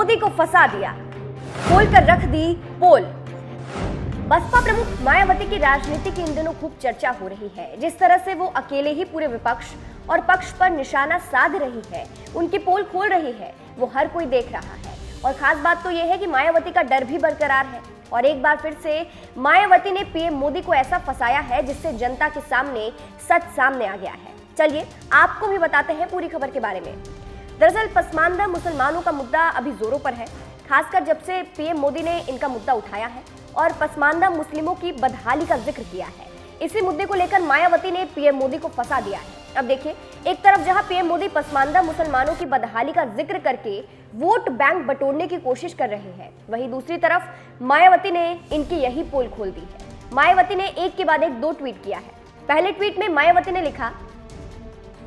मोदी को फंसा दिया, खोलकर रख दी पोल। बसपा प्रमुख मायावती की राजनीति की इन दिनों खूब चर्चा हो रही है। जिस तरह से वो अकेले ही पूरे विपक्ष और पक्ष पर निशाना साध रही है, उनकी पोल खोल रही है, वो हर कोई देख रहा है। और खास बात तो यह है कि मायावती का डर भी बरकरार है और एक बार फिर से मायावती ने पीएम मोदी को ऐसा फंसाया है जिससे जनता के सामने सच सामने आ गया है। चलिए आपको भी बताते हैं पूरी खबर के बारे में। दरअसल पसमानदा मुसलमानों का मुद्दा अभी जोरों पर है, खासकर जब से पीएम मोदी ने इनका मुद्दा उठाया है और पसमानदा मुस्लिमों की बदहाली का जिक्र किया है। इसी मुद्दे को लेकर मायावती ने पीएम मोदी को फंसा दिया है। अब देखिए, एक तरफ जहां पीएम मोदी पसमानदा मुसलमानों की बदहाली का जिक्र करके वोट बैंक बटोरने की कोशिश कर रहे हैं, वहीं दूसरी तरफ मायावती ने इनकी यही पोल खोल दी है। मायावती ने एक के बाद एक 2 ट्वीट किया है। पहले ट्वीट में मायावती ने लिखा,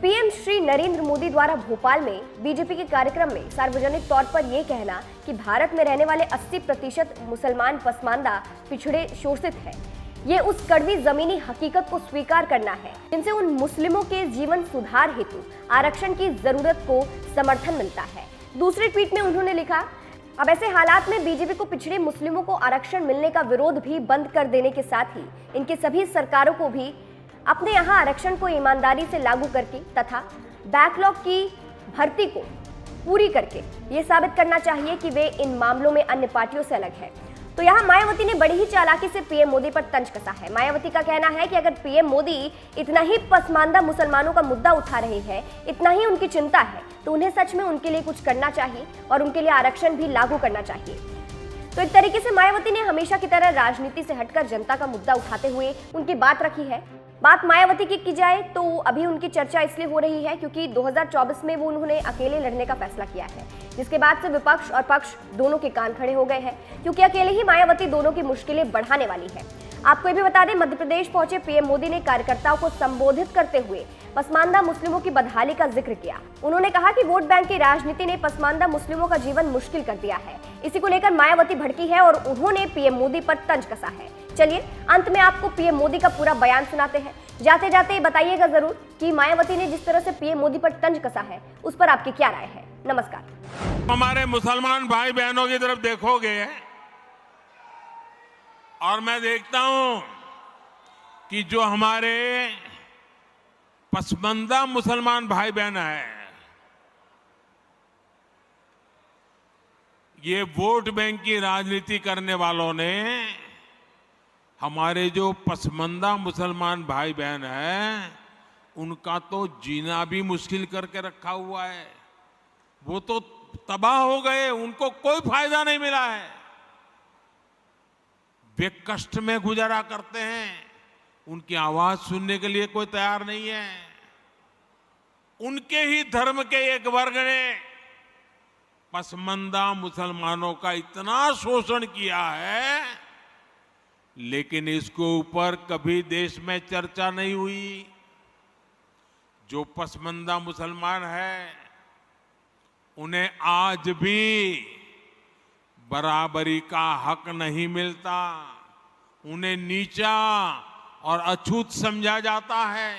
पीएम श्री नरेंद्र मोदी द्वारा भोपाल में बीजेपी के कार्यक्रम में सार्वजनिक तौर पर यह कहना कि भारत में रहने वाले 80% मुसलमान पसमानदा पिछड़े शोषित हैं, ये उस कड़वी जमीनी हकीकत को स्वीकार करना है जिनसे उन मुस्लिमों के जीवन सुधार हेतु आरक्षण की जरूरत को समर्थन मिलता है। दूसरे ट्वीट में उन्होंने लिखा, अब ऐसे हालात में बीजेपी को पिछड़े मुस्लिमों को आरक्षण मिलने का विरोध भी बंद कर देने के साथ ही इनके सभी सरकारों को भी अपने यहाँ आरक्षण को ईमानदारी से लागू करके तथा बैकलॉग की भर्ती को पूरी करके ये साबित करना चाहिए कि वे इन मामलों में अन्य पार्टियों से अलग है। तो यहाँ मायावती ने बड़ी ही चालाकी से पीएम मोदी पर तंज कसा है। मायावती का कहना है कि अगर पीएम मोदी इतना ही पसमानदा मुसलमानों का मुद्दा उठा रहे हैं, इतना ही उनकी चिंता है, तो उन्हें सच में उनके लिए कुछ करना चाहिए और उनके लिए आरक्षण भी लागू करना चाहिए। तो एक तरीके से मायावती ने हमेशा की तरह राजनीति से हटकर जनता का मुद्दा उठाते हुए उनकी बात रखी है। बात मायावती की जाए तो अभी उनकी चर्चा इसलिए हो रही है क्योंकि 2024 में वो उन्होंने अकेले लड़ने का फैसला किया है, जिसके बाद से विपक्ष और पक्ष दोनों के कान खड़े हो गए हैं क्योंकि अकेले ही मायावती दोनों की मुश्किलें बढ़ाने वाली है। आपको ये भी बता दें, मध्य प्रदेश पहुंचे पीएम मोदी ने कार्यकर्ताओं को संबोधित करते हुए पसमानदा मुस्लिमों की बदहाली का जिक्र किया। उन्होंने कहा कि वोट बैंक की राजनीति ने पसमानदा मुस्लिमों का जीवन मुश्किल कर दिया है। इसी को लेकर मायावती भड़की है और उन्होंने पीएम मोदी पर तंज कसा है। चलिए अंत में आपको पीएम मोदी का पूरा बयान सुनाते हैं। जाते जाते बताइएगा जरूर कि मायावती ने जिस तरह से पीएम मोदी पर तंज कसा है उस पर आपकी क्या राय है। नमस्कार। हमारे मुसलमान भाई बहनों की तरफ देखोगे और मैं देखता हूं कि जो हमारे पसमानदा मुसलमान भाई बहन हैं, ये वोट बैंक की राजनीति करने वालों ने हमारे जो पसमानदा मुसलमान भाई बहन हैं, उनका तो जीना भी मुश्किल करके रखा हुआ है। वो तो तबाह हो गए, उनको कोई फायदा नहीं मिला है। वे कष्ट में गुजारा करते हैं, उनकी आवाज सुनने के लिए कोई तैयार नहीं है। उनके ही धर्म के एक वर्ग ने पसमानदा मुसलमानों का इतना शोषण किया है, लेकिन इसके ऊपर कभी देश में चर्चा नहीं हुई। जो पसमानदा मुसलमान है, उन्हें आज भी बराबरी का हक नहीं मिलता। उन्हें नीचा और अछूत समझा जाता है।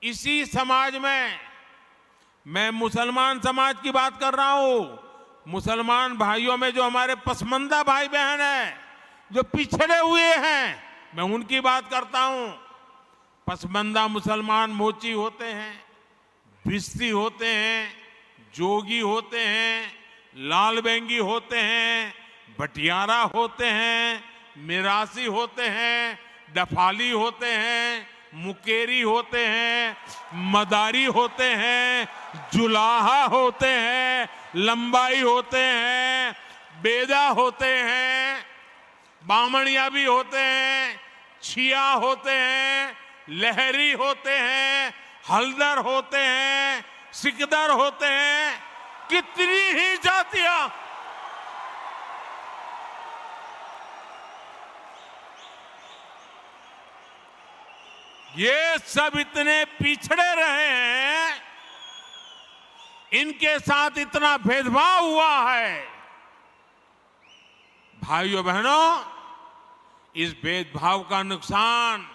इसी समाज में मैं मुसलमान समाज की बात कर रहा हूं। मुसलमान भाइयों में जो हमारे पसमानदा भाई बहन हैं, जो पिछड़े हुए हैं, मैं उनकी बात करता हूं। पसमानदा मुसलमान मोची होते हैं, भिस्ती होते हैं, जोगी होते हैं, लाल बेंगी होते हैं, भटियारा होते हैं, मिरासी होते हैं, दफाली होते हैं, मुकेरी होते हैं, मदारी होते हैं, जुलाहा होते हैं, लंबाई होते हैं, बेदा होते हैं, बामणिया भी होते हैं, छिया होते हैं, लहरी होते हैं, हल्दर होते हैं, सिकदर होते हैं। कितनी ही जातियां, ये सब इतने पिछड़े रहे हैं, इनके साथ इतना भेदभाव हुआ है। भाइयों बहनों, इस भेदभाव का नुकसान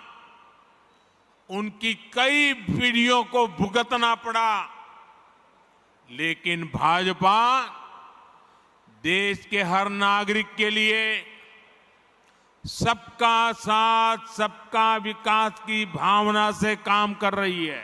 उनकी कई पीढ़ियों को भुगतना पड़ा, लेकिन भाजपा देश के हर नागरिक के लिए सबका साथ सबका विकास की भावना से काम कर रही है।